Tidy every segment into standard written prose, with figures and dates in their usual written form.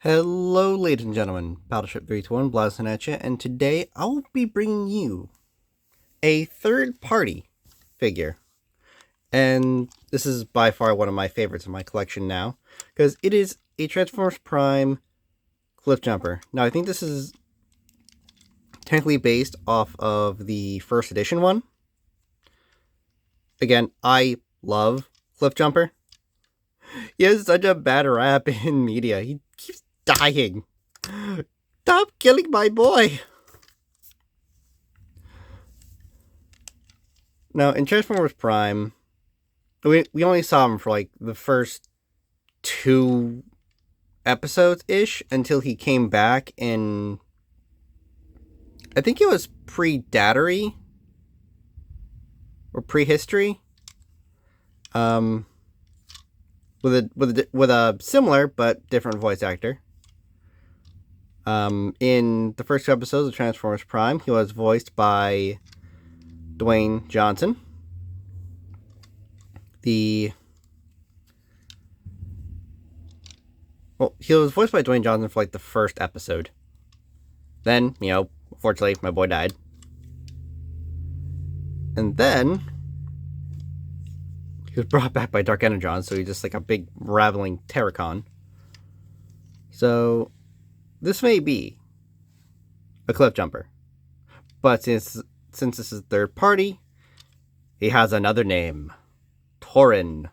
Hello, ladies and gentlemen. Battleship 321 blasting at you, and today I will be bringing you a third-party figure. And this is by far one of my favorites in my collection now, because it is a Transformers Prime CLIFFJUMPER. Now, I think this is technically based off of the first edition one. Again, I love CLIFFJUMPER. He has such a bad rap in media. He keeps dying. Stop killing my boy. Now, in Transformers Prime, we only saw him for like the first 2 episodes-ish until he came back in, I think it was pre-Dattery or prehistory. With a similar but different voice actor. In the first 2 episodes of Transformers Prime, he was voiced by Dwayne Johnson. He was voiced by Dwayne Johnson for like the first episode. Then, unfortunately, my boy died. And then he was brought back by Dark Energon, so he's just like a big raveling Terracon. So this may be a CLIFFJUMPER, but since this is third party, he has another name, Tauren.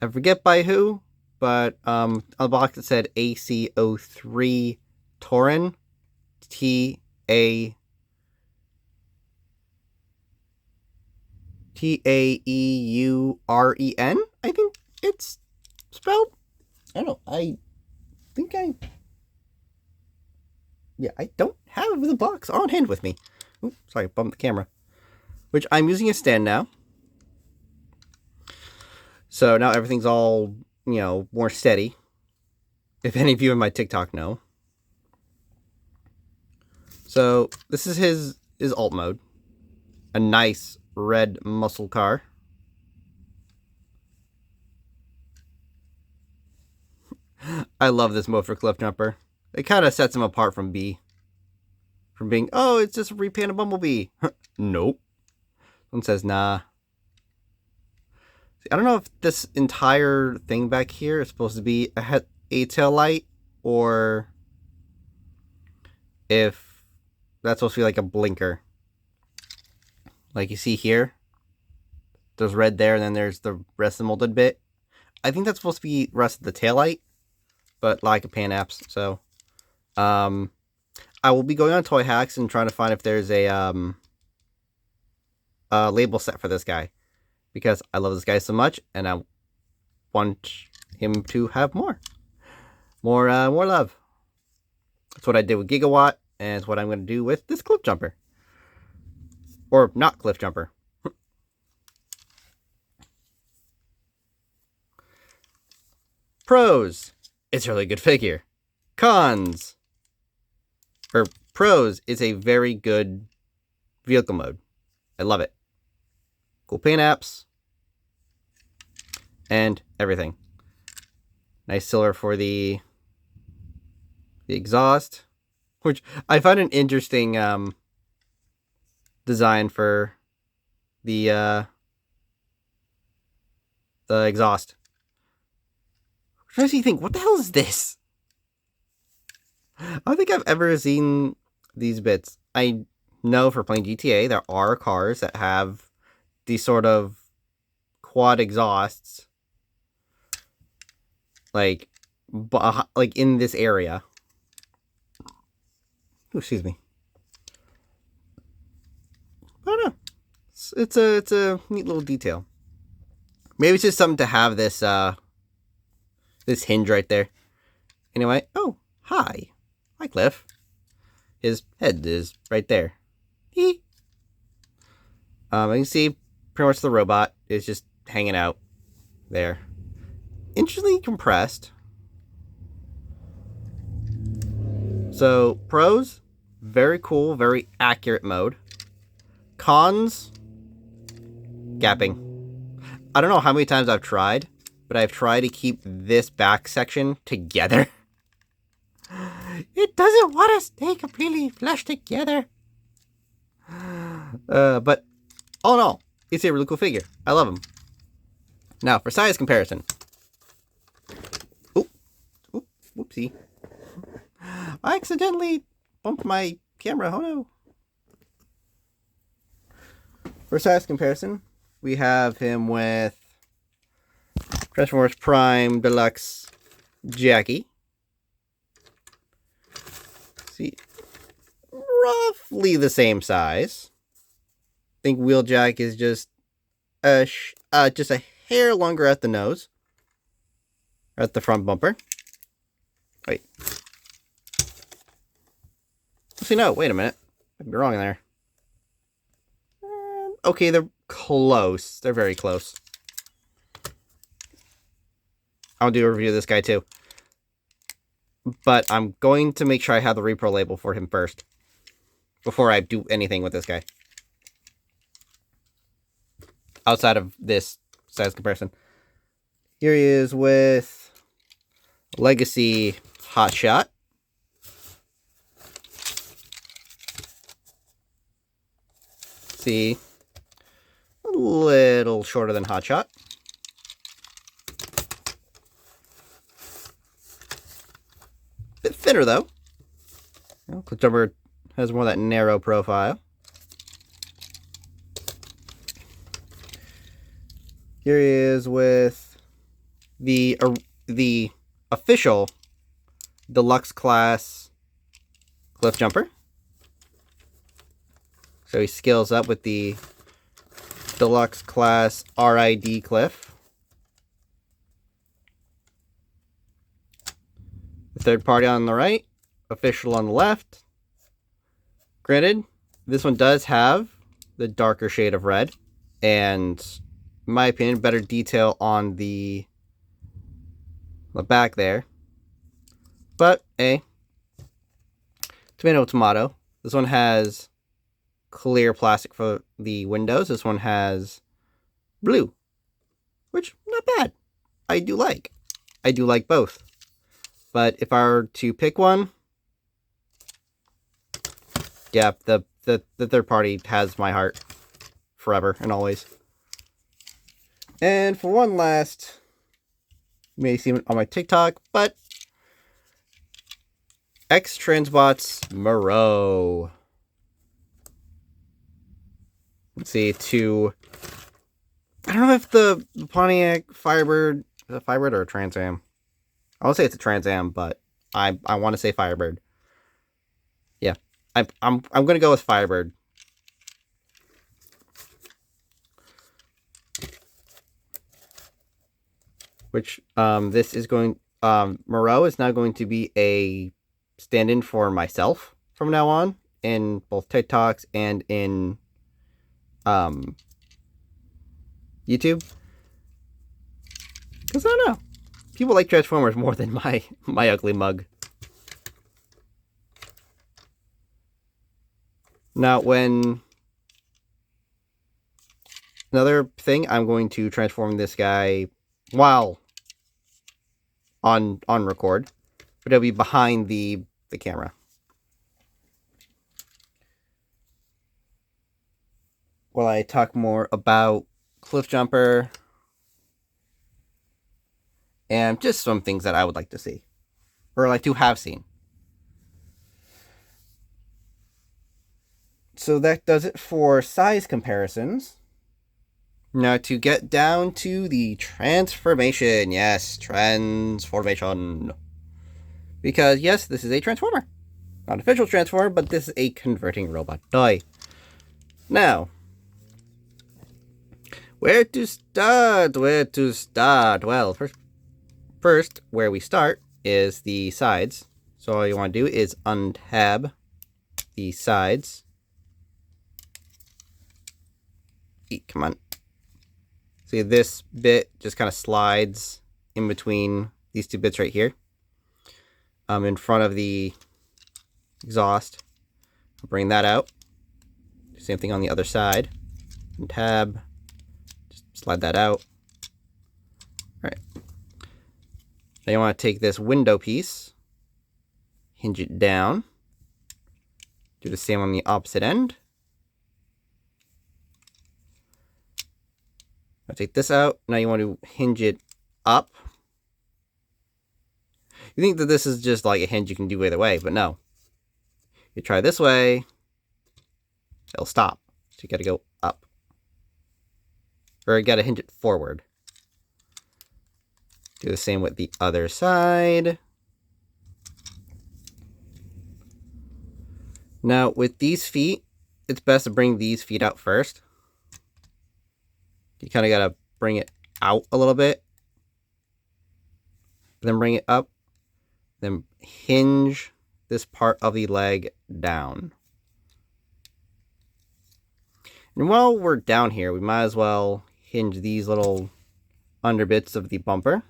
I forget by who, but on the box it said ac-03 Tauren, Taeuren. I think it's spelled. I don't know. I don't have the box on hand with me. Oops, sorry, I bumped the camera. Which I'm using a stand now. So now everything's all, more steady. If any of you in my TikTok know. So this is his alt mode. A nice red muscle car. I love this mode for CLIFFJUMPER. It kind of sets him apart from B. From being, oh, it's just a repainted Bumblebee. Nope. One says, nah. See, I don't know if this entire thing back here is supposed to be a tail light, or if that's supposed to be like a blinker. Like you see here, there's red there, and then there's the rest of the molded bit. I think that's supposed to be the rest of the taillight, but like a pan apps. So, I will be going on Toy Hacks and trying to find if there's a label set for this guy, because I love this guy so much, and I want him to have more love. That's what I did with Gigawatt, and it's what I'm going to do with this CLIFFJUMPER. Or not CLIFFJUMPER. Pros. It's a really good figure. Cons. Pros, it's a very good vehicle mode. I love it. Cool paint apps. And everything. Nice silver for the exhaust. Which I find an interesting design for the exhaust. Which makes me think, what the hell is this? I don't think I've ever seen these bits. I know for playing GTA, there are cars that have these sort of quad exhausts, like in this area. Ooh, excuse me. I don't know. It's a neat little detail. Maybe it's just something to have this this hinge right there. Anyway, oh, hi. Hi, Cliff. His head is right there. You can see pretty much the robot is just hanging out there. Interestingly compressed. So, pros, very cool, very accurate mode. Cons, gapping. I don't know how many times I've tried, but I've tried to keep this back section together. It doesn't want to stay completely flushed together. But all in all, it's a really cool figure. I love him. Now, for size comparison. Oop. Oop. Whoopsie. I accidentally bumped my camera. Oh no. For size comparison, we have him with Transformers Prime Deluxe Jackie. See, roughly the same size. I think Wheeljack is just a hair longer at the nose, at the front bumper. Wait. Actually, no. Wait a minute. I'd be wrong there. Okay, they're close. They're very close. I'll do a review of this guy too. But I'm going to make sure I have the repro label for him first, before I do anything with this guy. Outside of this size comparison. Here he is with Legacy Hotshot. See, a little shorter than Hotshot. Bit thinner though. You know, CLIFFJUMPER has more of that narrow profile. Here he is with the official deluxe class CLIFFJUMPER. So he scales up with the deluxe class RID Cliff. The third party on the right, official on the left. Granted, this one does have the darker shade of red, and in my opinion, better detail on the back there. But, tomato, tomato. This one has clear plastic for the windows. This one has blue, which, not bad. I do like. I do like both. But if I were to pick one, yeah, the third party has my heart forever and always. And for one last, you may see it on my TikTok, but X-Transbot's Moreau. Let's see, I don't know if the Pontiac Firebird is a Firebird or a Trans Am. I want to say it's a Trans Am, but I want to say Firebird. Yeah, I'm gonna go with Firebird. Which this is going. Moreau is now going to be a stand-in for myself from now on in both TikToks and in YouTube. Because I don't know. People like Transformers more than my ugly mug. Now, another thing, I'm going to transform this guy while on record, but it'll be behind the camera. While I talk more about CLIFFJUMPER and just some things that I would like to see, or like to have seen. So that does it for size comparisons. Now to get down to the transformation. Yes, transformation. Because yes, this is a transformer. Not an official transformer, but this is a converting robot toy. Now, where to start? Well, first, where we start is the sides. So all you want to do is untab the sides. Come on. See, this bit just kind of slides in between these two bits right here. In front of the exhaust. I'll bring that out. Same thing on the other side. Untab. Just slide that out. Alright. Now you want to take this window piece, hinge it down. Do the same on the opposite end. I'll take this out. Now you want to hinge it up. You think that this is just like a hinge you can do either way, but no. You try this way, it'll stop. So you gotta go up. Or you gotta hinge it forward. Do the same with the other side. Now with these feet, it's best to bring these feet out first. You kind of gotta bring it out a little bit. Then bring it up. Then hinge this part of the leg down. And while we're down here, we might as well hinge these little under bits of the bumper.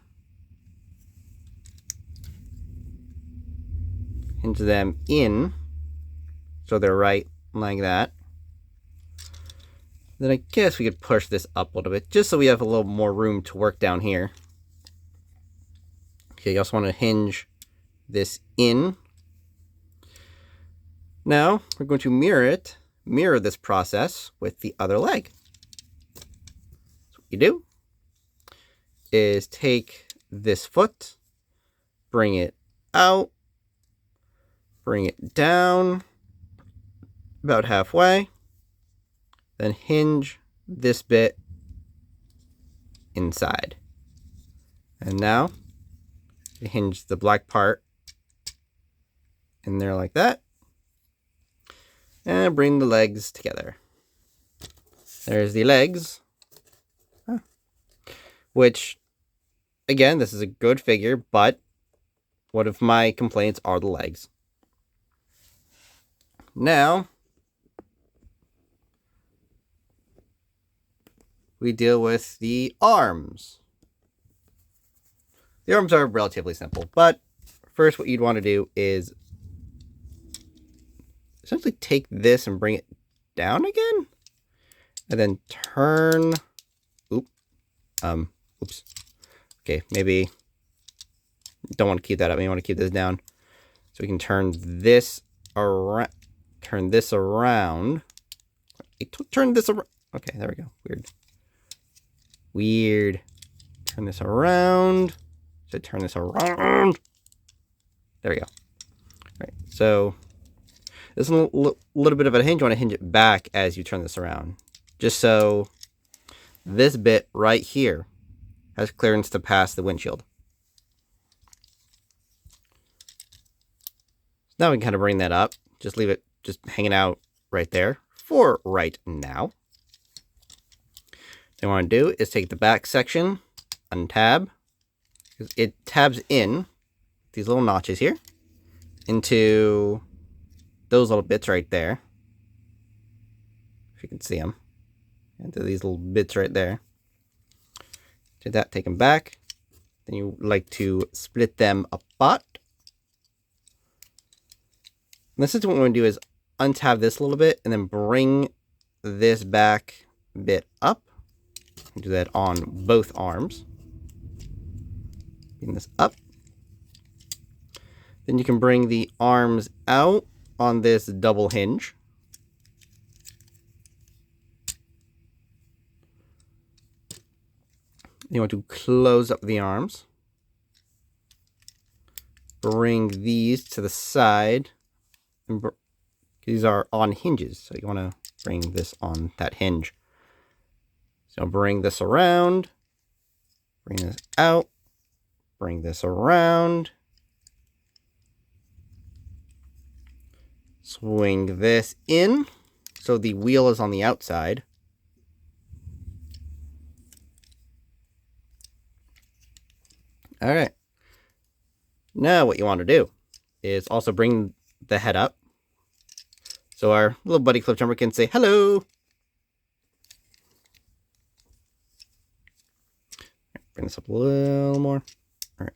Hinge them in so they're right like that. Then I guess we could push this up a little bit just so we have a little more room to work down here. Okay, you also want to hinge this in. Now we're going to mirror this process with the other leg. So what you do is take this foot, bring it out, bring it down about halfway, then hinge this bit inside. And now you hinge the black part in there like that. And bring the legs together. There's the legs. Which, again, this is a good figure, but one of my complaints are the legs. Now, we deal with the arms. The arms are relatively simple, but first what you'd want to do is essentially take this and bring it down again, and then turn. Oops. Okay, maybe don't want to keep that up. Maybe want to keep this down, so we can turn this around. Turn this around. Turn this around. Okay, there we go. Weird. Turn this around. So turn this around. There we go. All right. So this is a little bit of a hinge. You want to hinge it back as you turn this around, just so this bit right here has clearance to pass the windshield. Now we can kind of bring that up. Just leave it just hanging out right there for right now. What I want to do is take the back section, untab, because it tabs in these little notches here into those little bits right there. If you can see them, into these little bits right there. Do that, take them back. Then you like to split them apart. And this is what we're going to do is untab this a little bit and then bring this back bit up. Do that on both arms. Bring this up. Then you can bring the arms out on this double hinge. You want to close up the arms. Bring these to the side. And these are on hinges, so you want to bring this on that hinge. So bring this around, bring this out, bring this around, swing this in, so the wheel is on the outside. All right. Now what you want to do is also bring the head up, so our little buddy cliff jumper can say hello. Bring this up a little more. All right.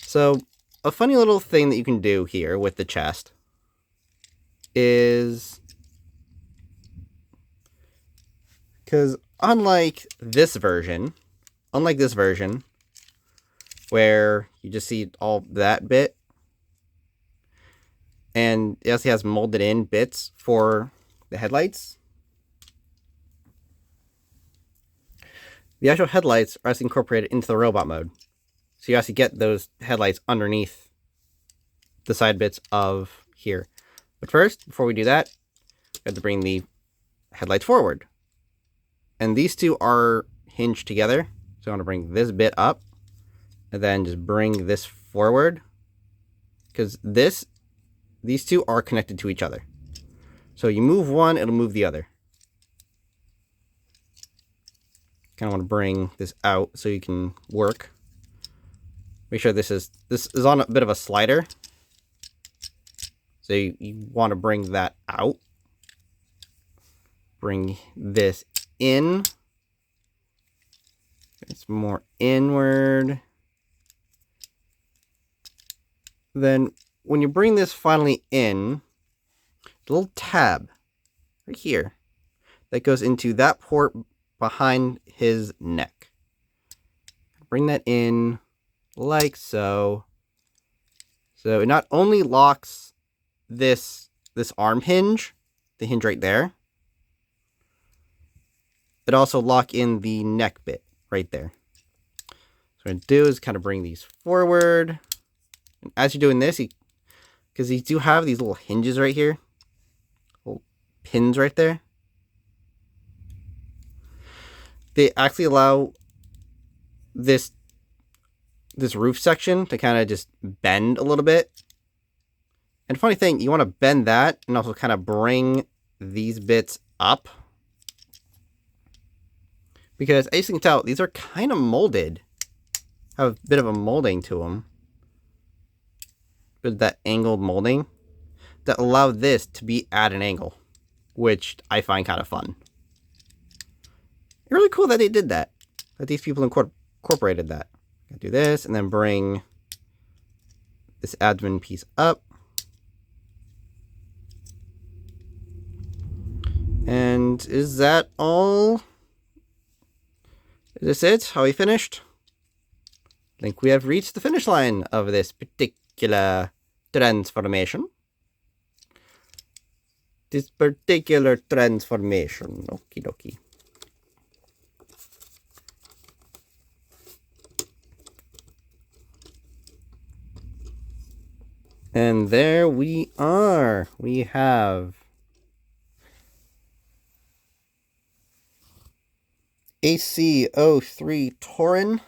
So a funny little thing that you can do here with the chest is, because unlike this version where you just see all that bit, And it also has molded in bits for the headlights. The actual headlights are actually incorporated into the robot mode. So you actually get those headlights underneath the side bits of here. But first, before we do that, we have to bring the headlights forward. And these two are hinged together. So I want to bring this bit up and then just bring this forward. Because these two are connected to each other. So you move one, it'll move the other. Kind of want to bring this out so you can work. Make sure this is on a bit of a slider. So you want to bring that out. Bring this in. It's more inward. Then when you bring this finally in, the little tab right here that goes into that port behind his neck. Bring that in like so. So it not only locks this arm hinge, the hinge right there, it also lock in the neck bit right there. So what I'm going to do is kind of bring these forward. And as you're doing this, because these do have these little hinges right here, little pins right there, they actually allow this roof section to kind of just bend a little bit. And funny thing, you want to bend that and also kind of bring these bits up. Because as you can tell, these are kind of molded. Have a bit of a molding to them. With that angled molding that allow this to be at an angle, which I find kind of fun. Really cool that they did that. That these people incorporated that. Do this and then bring this admin piece up. And is that all? Is this it? Are we finished? I think we have reached the finish line of this particular transformation. Okie dokie. And there we are. We have AC-03 Tauren,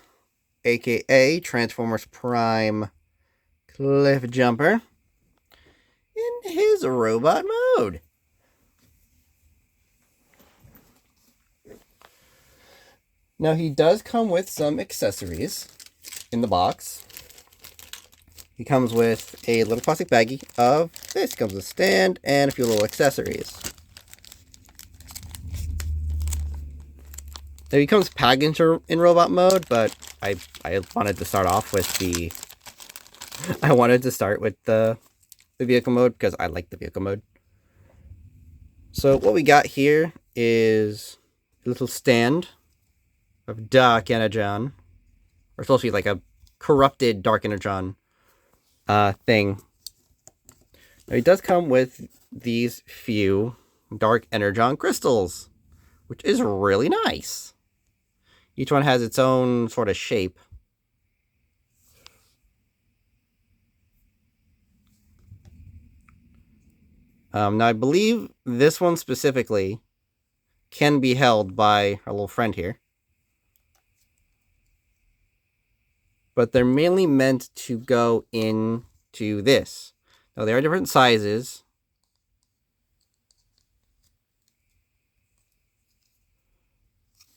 aka Transformers Prime CLIFFJUMPER, in his robot mode. Now he does come with some accessories in the box. He comes with a little plastic baggie of this. He comes with a stand and a few little accessories. Now he comes packaged in robot mode, but I wanted to start off with the vehicle mode because I like the vehicle mode. So what we got here is a little stand of Dark Energon, or supposed to be like a corrupted Dark Energon thing. Now he does come with these few Dark Energon crystals, which is really nice. Each one has its own sort of shape. Now I believe this one specifically can be held by our little friend here. But they're mainly meant to go into this. Now there are different sizes.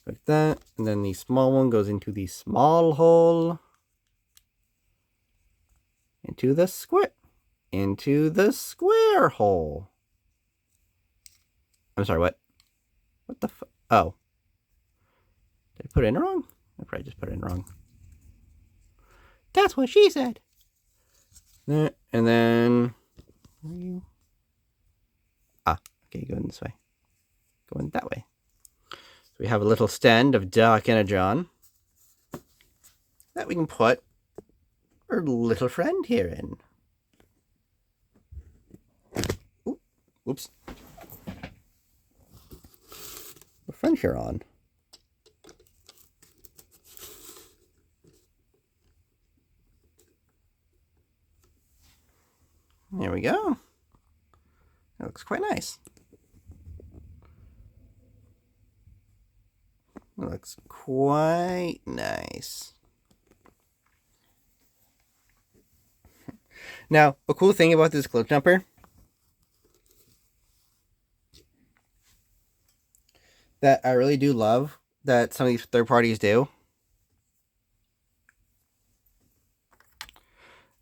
Like that. And then the small one goes into the small hole. Into the square hole. I'm sorry, what? What the oh. Did I put it in wrong? I probably just put it in wrong. That's what she said. And then okay, going this way. Going that way. So we have a little stand of Dark Energon that we can put our little friend here in. Whoops. What French you're on? There we go. That looks quite nice. That looks quite nice. Now, a cool thing about this cliff jumper that I really do love that some of these third parties do,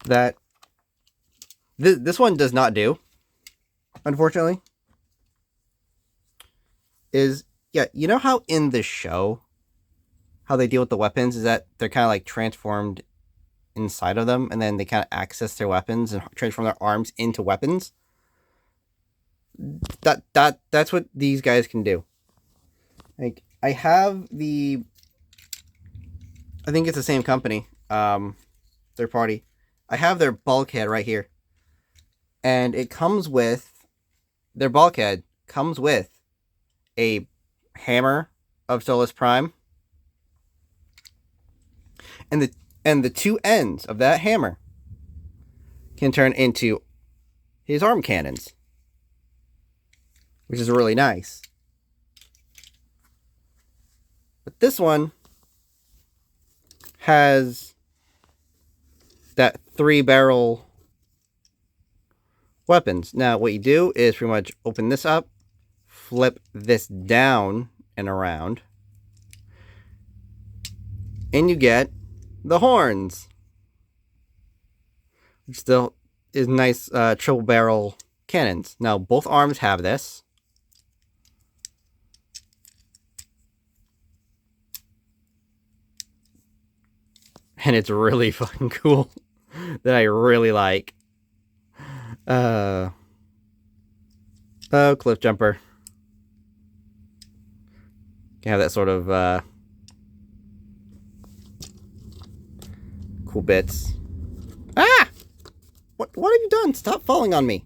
that this one does not do, unfortunately, is, yeah, you know how in the show, how they deal with the weapons is that they're kind of like transformed inside of them, and then they kind of access their weapons and transform their arms into weapons. That's what these guys can do. Like, I have the, I think it's the same company, third party. I have their bulkhead right here, and it comes with, their bulkhead comes with a hammer of Solus Prime, and the two ends of that hammer can turn into his arm cannons, which is really nice. But this one has that 3-barrel weapons. Now, what you do is pretty much open this up, flip this down and around, and you get the horns, which still is nice triple barrel cannons. Now, both arms have this. And it's really fucking cool that I really like. Oh, cliff jumper. You have that sort of cool bits. Ah! What have you done? Stop falling on me.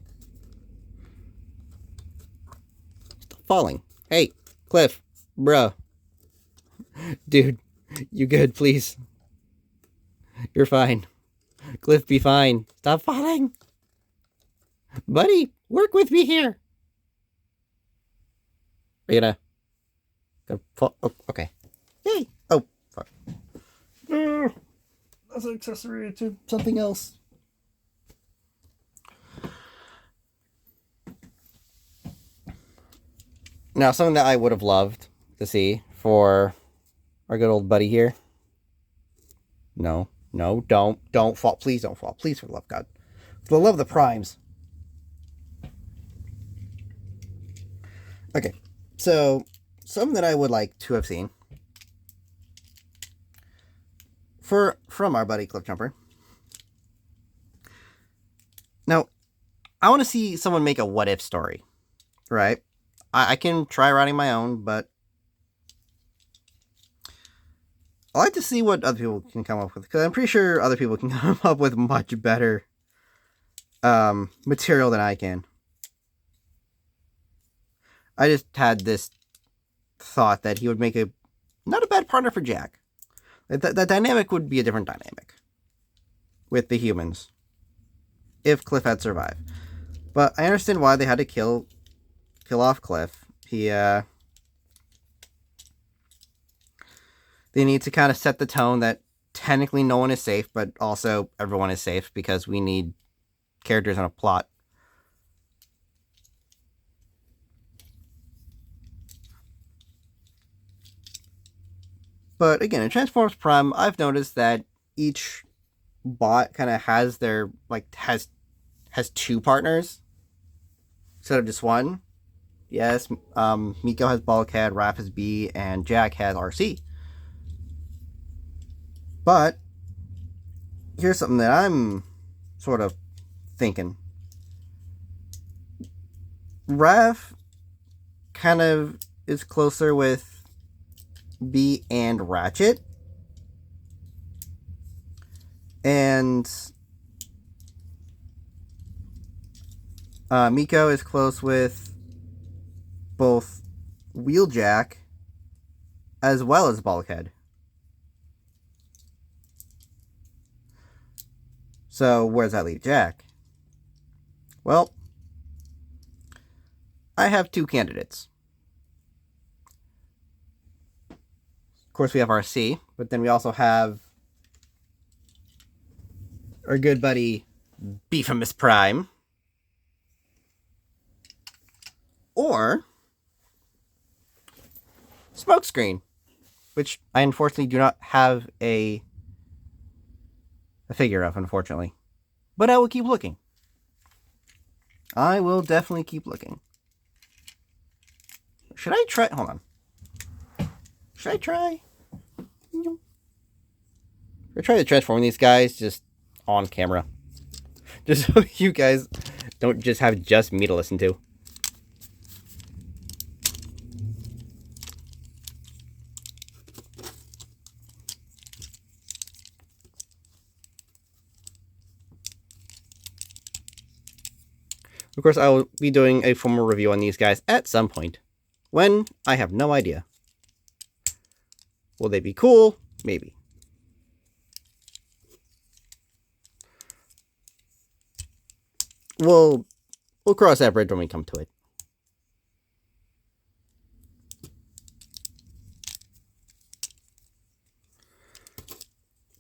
Stop falling. Hey, Cliff. Bruh. Dude, you good, please. You're fine. Cliff, be fine. Stop falling. Buddy, work with me here. Are you gonna fall? Oh, okay. Yay. Oh, fuck. That's an accessory to something else. Now, something that I would have loved to see for our good old buddy here. No, don't fall. Please don't fall. Please, for the love of God. For the love of the primes. Okay, so something that I would like to have seen from our buddy Cliff Jumper. Now, I want to see someone make a what if story, right? I can try writing my own, but I like to see what other people can come up with, because I'm pretty sure other people can come up with much better material than I can. I just had this thought that he would make not a bad partner for Jack. That dynamic would be a different dynamic with the humans if Cliff had survived. But I understand why they had to kill off Cliff. They need to kind of set the tone that technically no one is safe, but also everyone is safe, because we need characters on a plot. But again, in Transformers Prime, I've noticed that each bot kind of has their, like, has two partners instead of just one. Yes, Miko has Bulkhead, Raph has B, and Jack has RC. But here's something that I'm sort of thinking. Raph kind of is closer with B and Ratchet, and Miko is close with both Wheeljack as well as Bulkhead. So where does that leave Jack? Well, I have two candidates. Of course, we have our C, but then we also have our good buddy Beefimus Prime. Or Smokescreen, which I unfortunately do not have a figure of, unfortunately. But I will keep looking. I will definitely keep looking. Should I try? Hold on. Should I try? Or try to transform these guys just on camera. Just so you guys don't just have just me to listen to. Of course, I will be doing a formal review on these guys at some point. When? I have no idea. Will they be cool? Maybe. We'll cross that bridge when we come to it.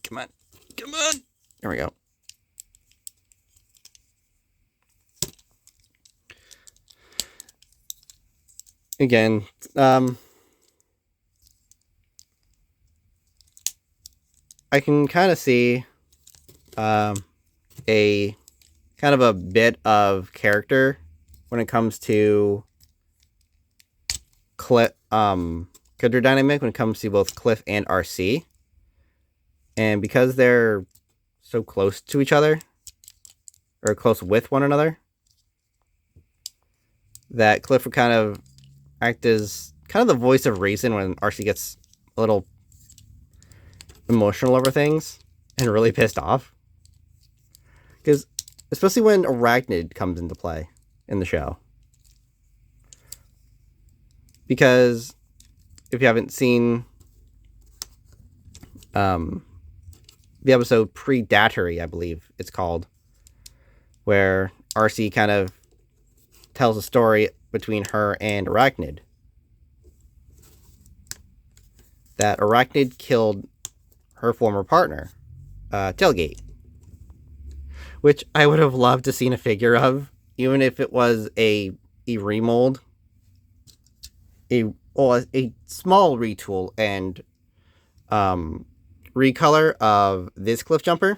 Come on. Come on. There we go. Again, I can kind of see a kind of a bit of character when it comes to character dynamic when it comes to both Cliff and RC. And because they're so close to each other, or close with one another, that Cliff would kind of act as kind of the voice of reason when RC gets a little emotional over things and really pissed off. Because, especially when Arachnid comes into play in the show. Because, if you haven't seen the episode Predatory, I believe it's called, where RC kind of tells a story between her and Arachnid. That Arachnid killed her former partner, Tailgate. Which I would have loved to seen a figure of, even if it was a remold, a small retool and recolor of this CLIFFJUMPER.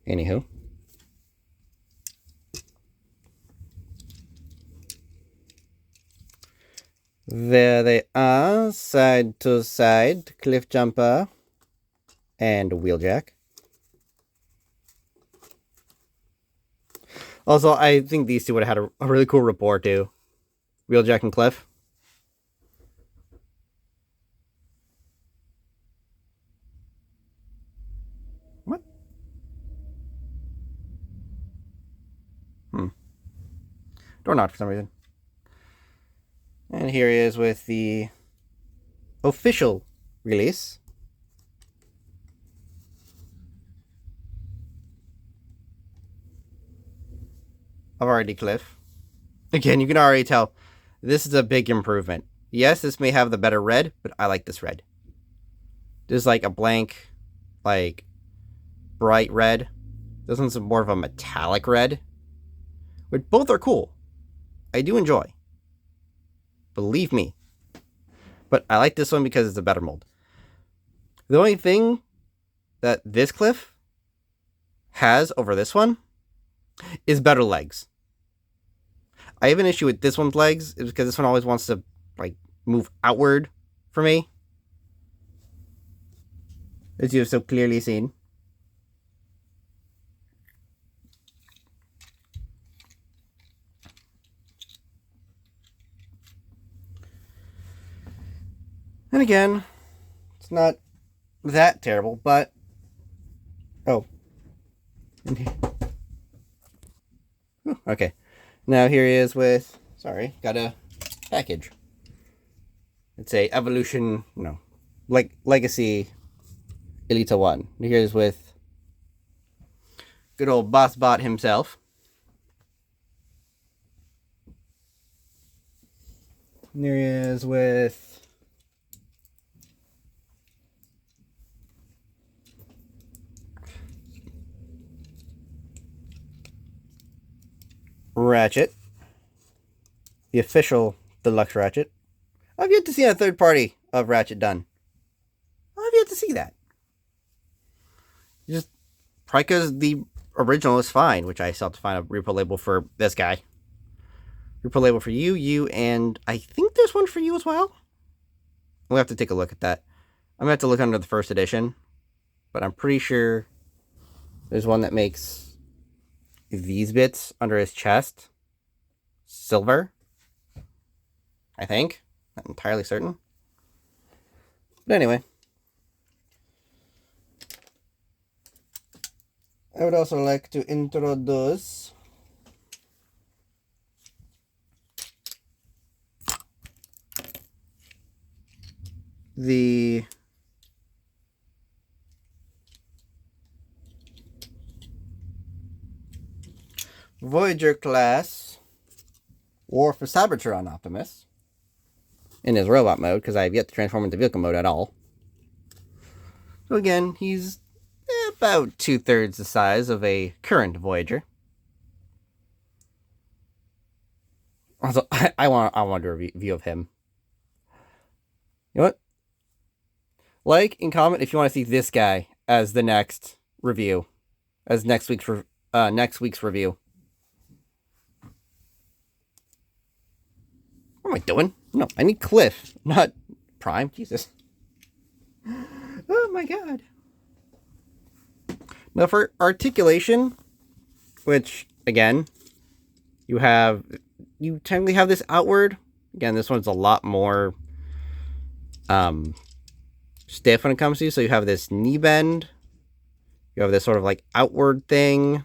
Anywho. There they are, side to side, CLIFFJUMPER and Wheeljack. Also, I think these two would have had a really cool rapport too. Wheeljack and Cliff. What? Door knocked for some reason. And here he is with the official release. Of already Cliff. Again, you can already tell this is a big improvement. Yes, this may have the better red, but I like this red. This is like a blank, like, bright red. This one's more of a metallic red. But both are cool. I do enjoy. Believe me. But I like this one because it's a better mold. The only thing that this Cliff has over this one is better legs. I have an issue with this one's legs is because this one always wants to like move outward for me, as you have so clearly seen. And again, it's not that terrible, but oh, okay. Now here he is with, sorry, got a package. It's a Evolution, no, like Legacy Elita 1. Here he is with good old Boss Bot himself. And there he is with Ratchet, the official deluxe Ratchet. I've yet to see a third party of Ratchet done. I've yet to see that. Just probably because the original is fine, which I still have to find a repo label for this guy. Repo label for you, and I think there's one for you as well. We'll have to take a look at that. I'm going to have to look under the first edition, but I'm pretty sure there's one that makes these bits under his chest silver. I think. Not entirely certain. But anyway. I would also like to introduce the Voyager class War for Cybertron Optimus in his robot mode, because I have yet to transform into vehicle mode at all. So again, he's about 2/3 the size of a current Voyager. Also, I want to do a review of him. You know what? Like and comment if you want to see this guy as the next review, as next week's review. What am I doing? No, I need Cliff, not Prime. Jesus. Oh my god. Now for articulation, which again, you technically have this outward. Again, this one's a lot more stiff when it comes to you. So you have this knee bend. You have this sort of like outward thing.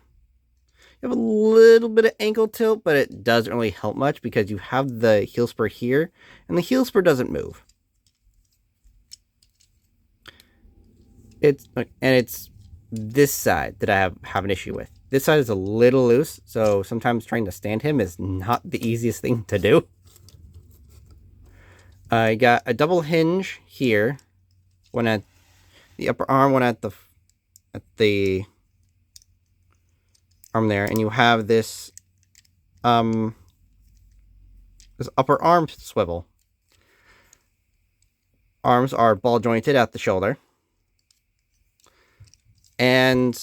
You have a little bit of ankle tilt, but it doesn't really help much because you have the heel spur here, and the heel spur doesn't move. It's this side that I have an issue with. This side is a little loose, so sometimes trying to stand him is not the easiest thing to do. I got a double hinge here, one at the upper arm, one at the arm there, and you have this this upper arm swivel. Arms are ball jointed at the shoulder, and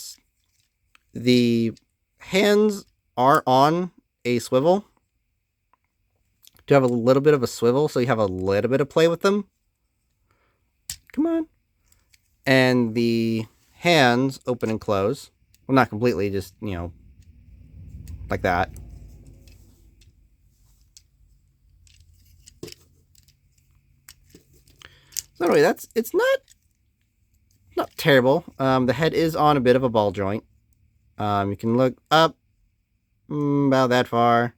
the hands are on a swivel to have a little bit of a swivel, so you have a little bit of play with them. Come on. And the hands open and close. Well, not completely, just, you know, like that. So anyway, it's not terrible. The head is on a bit of a ball joint. You can look up about that far,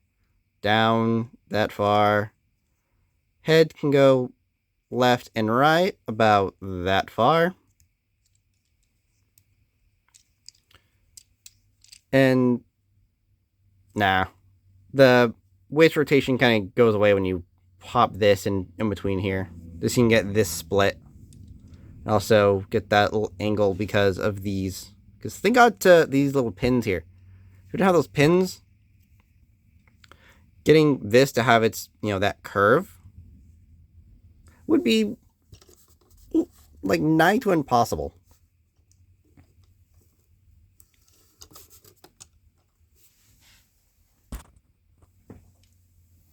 down that far. Head can go left and right about that far. And the waist rotation kind of goes away when you pop this in between here. Just so you can get this split. Also get that little angle because of these. Because think out to these little pins here. If you don't have those pins, getting this to have its, you know, that curve would be like nigh to impossible.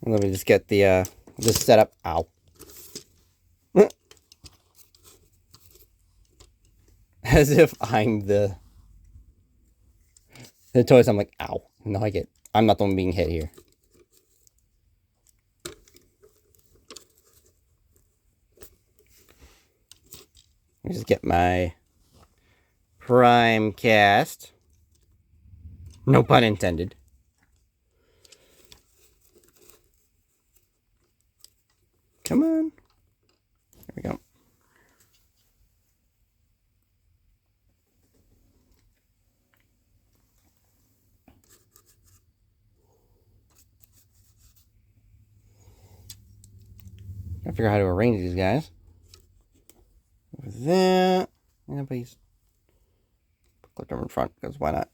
Let me just get the this setup. Ow. As if I'm the toys. I'm like, ow. No, I'm not the one being hit here. me just get my prime cast. No pun intended. Come on. There we go. I figure out how to arrange these guys. With that, yeah, please click them in front because why not?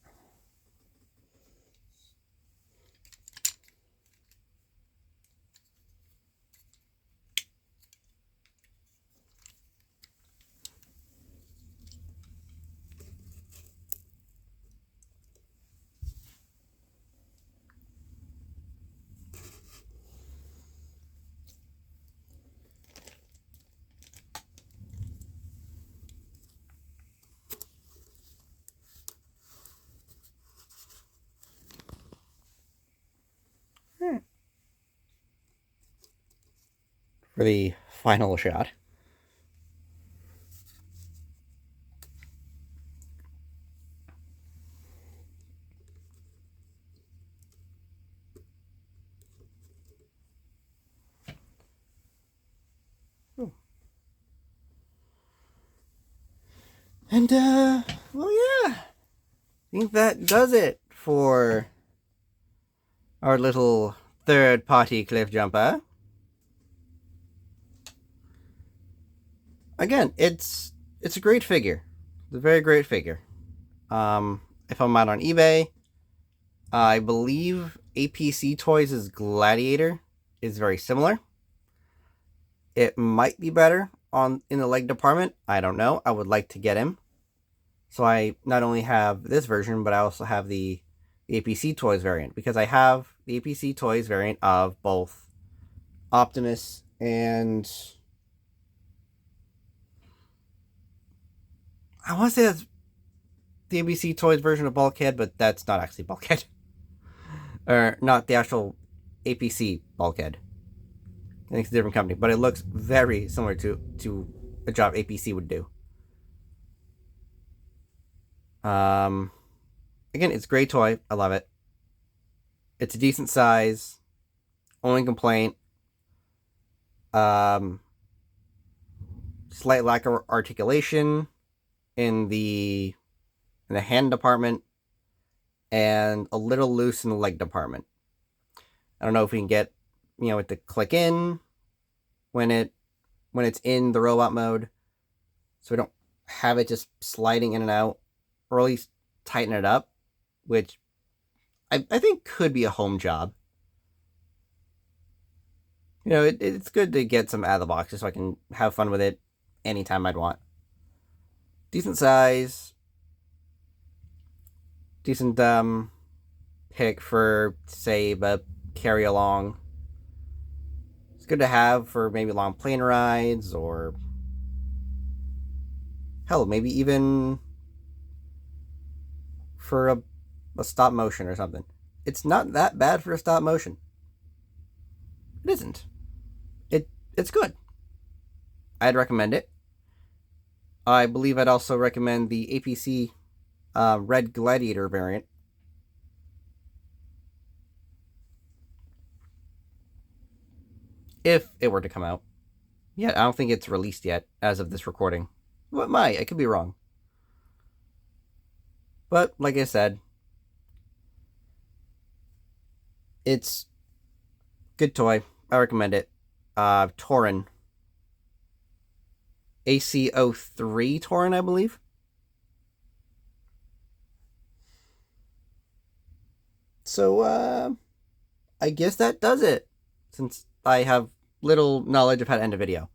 For the final shot. And, well, yeah. I think that does it for our little third-party cliff jumper. Again, it's a great figure. It's a very great figure. If I'm out on eBay, I believe APC Toys' Gladiator is very similar. It might be better in the leg department. I don't know. I would like to get him. So I not only have this version, but I also have the APC Toys variant, because I have the APC Toys variant of both Optimus and I want to say that's the ABC Toys version of Bulkhead, but that's not actually Bulkhead. Or not the actual APC Bulkhead. I think it's a different company, but it looks very similar to a job APC would do. Again, it's a great toy. I love it. It's a decent size. Only complaint, slight lack of articulation in the hand department, and a little loose in the leg department. I don't know if we can get, it to click in when it's in the robot mode, so we don't have it just sliding in and out, or at least tighten it up, which I think could be a home job. It's good to get some out of the box just so I can have fun with it anytime I'd want. Decent size. Decent pick for, say, a carry along. It's good to have for maybe long plane rides, or hell, maybe even for a stop motion or something. It's not that bad for a stop motion. It isn't. It's good. I'd recommend it. I believe I'd also recommend the APC Red Gladiator variant. If it were to come out. Yeah, I don't think it's released yet as of this recording. Well, it might. I could be wrong. But, like I said, it's good toy. I recommend it. Tauren. AC-03 Tauren, I believe. So, I guess that does it, since I have little knowledge of how to end a video.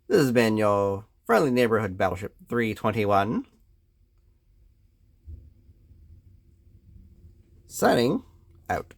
This has been your friendly neighborhood Battleship 321. Signing out.